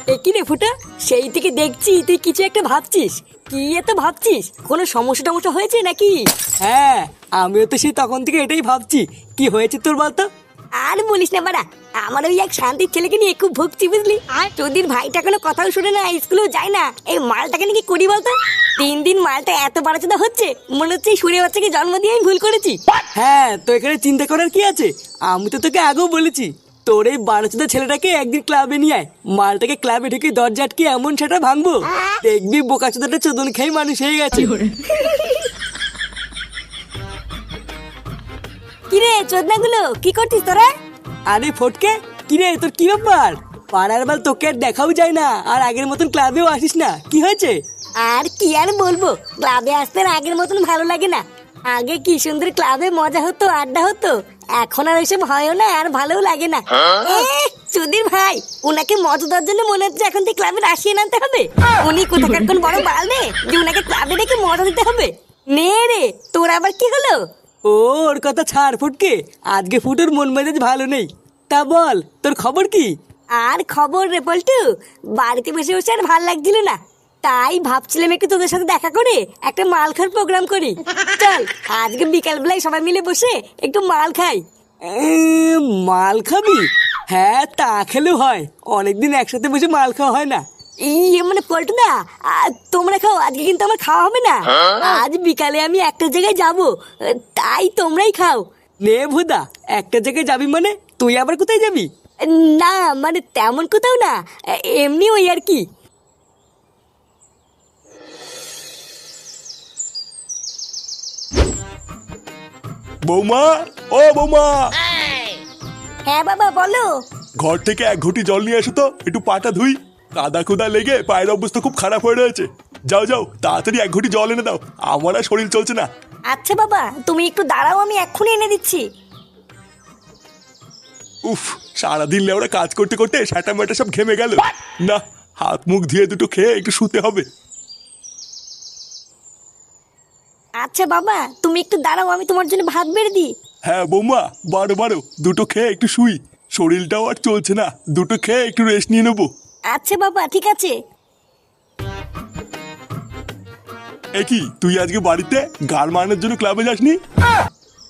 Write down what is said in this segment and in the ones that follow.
কি রে ফুটা, সেই থেকে দেখছি তুই কিছু একটা ভাবছিস। কি এত ভাবছিস? কোনো সমস্যা টমস্যা হয়েছে নাকি? হ্যাঁ, আমিও তো সেই তখন থেকে এটাই ভাবছি। কি হয়েছে তোর বলতো? আর বলিস না বাড়া, আমার ওই এক শান্তির ছেলেকে নিয়ে খুব ভুগছি বুঝলি। আর তোদের ভাইটা কোনো কথাও শুনে না, স্কুলেও যায় না। এই মালটাকে নাকি করি বলতো। দিন দিন মালটা এত বাড়াচোদা হচ্ছে, মনে হচ্ছে সুরে বাচ্চাকে জন্ম দিয়ে আমি ভুল করেছি। হ্যাঁ, তো এখানে চিন্তা করার কি আছে? আমি তো তোকে আগেও বলেছি, তোর এই বারোচোদা ছেলেটাকে একদিন ক্লাবে নিয়ে আয়। মালটাকে ক্লাবে ঢুকে দরজা আটকে এমন সেটা ভাঙবো, দেখবি বোকাচোদাটা চোদন খেয়ে মানুষ হয়ে গেছে। কিরে চোদনাগুলো, কি করছিস তোরা? আরে ফটকে, কিরে তোর কি ব্যাপার? পাড়ার বাল তোকে আর দেখাও যায় না, আর আগের মতন ক্লাবেও আসিস না, কি হয়েছে? আর কি আর বলবো, ক্লাবে আসতে আর আগের মতন ভালো লাগে না। আগে কি সুন্দর ক্লাবে মজা হতো, আড্ডা হতো। এখন আর ওইসব হয়ও না, আর ভালোও লাগে না। সুধীর ভাই, উনাকে মজা দেওয়ার জন্য মনে হচ্ছে এখন থেকে ক্লাবে আসিয়ে আনতে হবে। উনি কোথাকার কোন বড় বাল রে যে উনাকে ক্লাবে ডেকে মজা দিতে হবে? নে রে, তোর আবার কি হলো? ও, ওর কথা ছাড় ফটকে, আজকে ফুটোর মন মেজাজ ভালো নেই। তা বল, তোর খবর কি? আর খবর রে পল্টু, বাড়িতে বসে বসে আর ভাল লাগছিল না। তাই ভাবছিলাম একটু তোদের সাথে দেখা করে একটা মাল খাওয়ার প্রোগ্রাম করি। চল আজকে বিকাল বেলায় সবাই মিলে বসে একটু মাল খাই। মাল খাবি? হ্যাঁ, তা খেলেও হয়, অনেকদিন একসাথে বসে মাল খাওয়া হয় না। মানে পল্টু দা, তোমরা খাও, আজকে কিন্তু আমার খাওয়া হবে না। আজ বিকালে আমি একটা জায়গায় যাব, তাই তোমরাই খাও। নে ভুদা, একটা জায়গায় যাবি মানে? তুই আবার কোথায় যাবি? না মানে তেমন কোথাও না, এমনি ওই আর কি। বৌমা, ও বৌমা, হ্যাঁ বাবা বলো। ঘর থেকে এক ঘটি জল নিয়ে এসো তো, একটু পাটা ধুই। কাদা কুদা লেগে পায়ের অবস্থা খুব খারাপ হয়ে রয়েছে। যাও যাও, তাড়াতাড়ি এক ঘটি জল এনে দাও, আমার আর শরীর চলছে না। আচ্ছা বাবা, তুমি একটু দাঁড়াও, আমি এক্ষুনি এনে দিচ্ছি। উফ, সারাদিন লেওরা কাজ করতে করতে সাটা মেটা সব ঘেমে গেল। না, হাত মুখ ধুয়ে দুটো খেয়ে একটু শুতে হবে। আচ্ছা বাবা, তুমি একটু দাঁড়াও, আমি তোমার জন্য ভাত বেড়ে দিই। হ্যাঁ বৌমা, বারো বারো, দুটো খেয়ে একটু শুই। শরীরটাও আর চলছে না, দুটো খেয়ে একটু রেস্ট নিয়ে নেবো। আচ্ছা বাবা, ঠিক আছে। এ কি, তুই আজকে বাড়িতে গাড় মারানোর জন্য ক্লাবে যাসনি?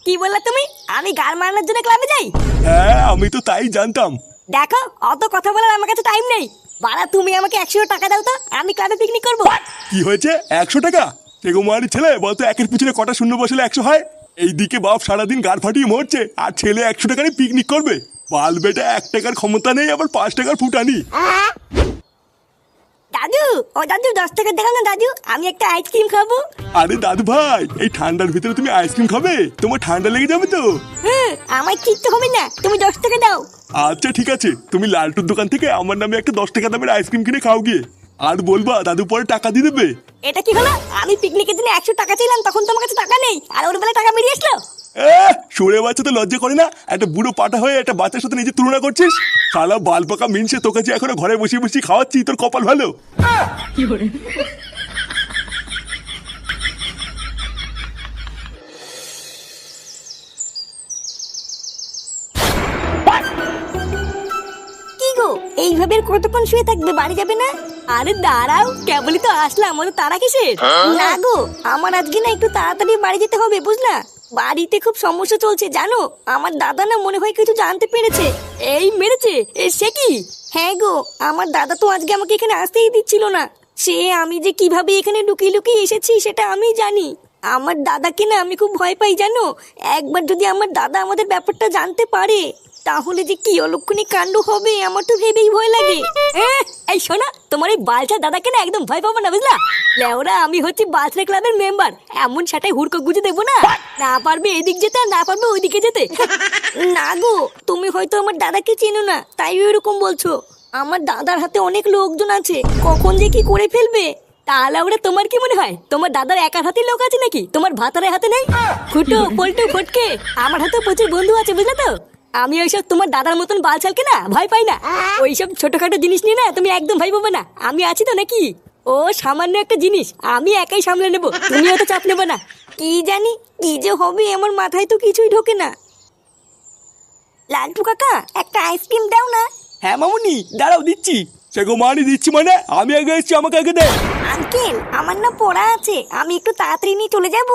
কি বললা তুমি? আমি গান মারানোর জন্য ক্লাবে যাই? হ্যাঁ, আমি তো তাই জানতাম। দেখো, অত কথা বলার আমার কাছে টাইম নেই। বাড়া, তুমি আমাকে 100 টাকা দাও তো, আমি ক্লাবে পিকনিক করবো। কি হয়েছে? 100 টাকা? তেগোমারি ছেলে, বলতো একের পিছনে কটা শূন্য বসলে 100 হয়? এইদিকে বাপ সারাদিন গাড় ফাটিয়ে মরছে, আর ছেলে 100 টাকারই পিকনিক করবে? বাল বেটা, 1 টাকার ক্ষমতা নেই, আবার 5 টাকার ফুটানি। দাদু, ও দাদু, 10 টাকা দেখাও না দাদু, আমি একটা আইসক্রিম খাবো। আরে দাদু ভাই, এই ঠান্ডার ভিতরে তুমি আইসক্রিম খাবে? তোমার ঠান্ডা লেগে যাবে তো। আমার কিচ্ছু হবে না, তুমি 10 টাকা দাও। আচ্ছা ঠিক আছে, তুমি লালটুর দোকান থেকে আমার নামে একটা 10 টাকা দামের আইসক্রিম কিনে খাও গিয়ে। আর বলবা দাদু পরে টাকা দিয়ে দেবে। এটা কি হলো? আমি পিকনিকের দিনে 100 টাকা চাইলাম, তখন তোমার কাছে টাকা নেই, আর ওর বেলায় টাকা বেরিয়ে আসলো। সরে বাচ্চা তো লজ্জা করে না? একটা বুড়ো পাটা হয়ে একটা বাচ্চার সাথে নিজে তুলনা করছিস? শালা বাল পাকা মিনছে, তোকে যে এখনো ঘরে বসে বসে খাওয়াচ্ছি, তোর কপাল ভালো। কি গো, এইভাবে আর কতক্ষণ শুয়ে থাকবে? বাড়ি যাবে না? আরে দাঁড়াও, কেবলই তো আসলাম, ওর তাড়া কিসের? না গো, আমার আজকে না একটু তাড়াতাড়ি বাড়ি যেতে হবে, বুঝলা? বাড়িতে খুব সমস্যা চলছে জানো। আমার দাদা না মনে হয় কিছু জানতে পেরেছে। এই মেরেছে? সে কি? হ্যাঁ গো, আমার দাদা তো আজকে আমাকে এখানে আসতেই দিচ্ছিল না। সে আমি যে কিভাবে এখানে লুকিয়ে লুকিয়ে এসেছি সেটা আমি জানি। আমার দাদাকে না আমি খুব ভয় পাই জানো। একবার যদি আমার দাদা আমাদের ব্যাপারটা জানতে পারে, তাহলে যে কি অলক্ষণী কাণ্ড হবে আমার তো ভেবেই ভয় লাগে। এই শোনা, তোমার এই বালছা দাদাকে না একদম ভয় পাবো না, বুঝলা? লেওরা, আমি হচ্ছি বালছা ক্লাবের মেম্বার, এমন সেটাই হুড়কো গুজে দেবো না। না পারবে এদিক যেতে, আর না পারবে ওইদিকে যেতে। না গো, তুমি হয়তো আমার দাদাকে চেনো না, তাই এরকম বলছো। আমার দাদার হাতে অনেক লোকজন আছে, কখন যে কি করে ফেলবে। তাহলে ওরা তোমার কি মনে হয় তোমার দাদার একার হাতে লোক আছে নাকি? তোমার ভাতারের হাতে নেই? ফুটো পল্টু ফটকে, আমার হাতে প্রচুর বন্ধু আছে, বুঝলে তো? আমি ওইসব তোমার দাদার মতন বালছালকে না ভয় পাই না। ওইসব ছোটখাটো জিনিস নিয়ে না তুমি একদম ভয় পাবে না, আমি আছি তো নাকি? ও সামান্য একটা জিনিস, আমি একাই সামলে নেবো, তুমি অত চাপ নেবো না। কি জানি কি যে হবে, আমার মাথায় তো কিছুই ঢোকে না। লালটু কাকা, একটা আইসক্রিম দাও না। হ্যাঁ মামুনি, দাঁড়াও দিচ্ছি। সেগো মানি দিচ্ছি মানে আমি আগে এসেছি, আমাকে আগে দে। আঙ্কেল আমার না পড়া আছে, আমি একটু তাড়াতাড়ি নিয়ে চলে যাব।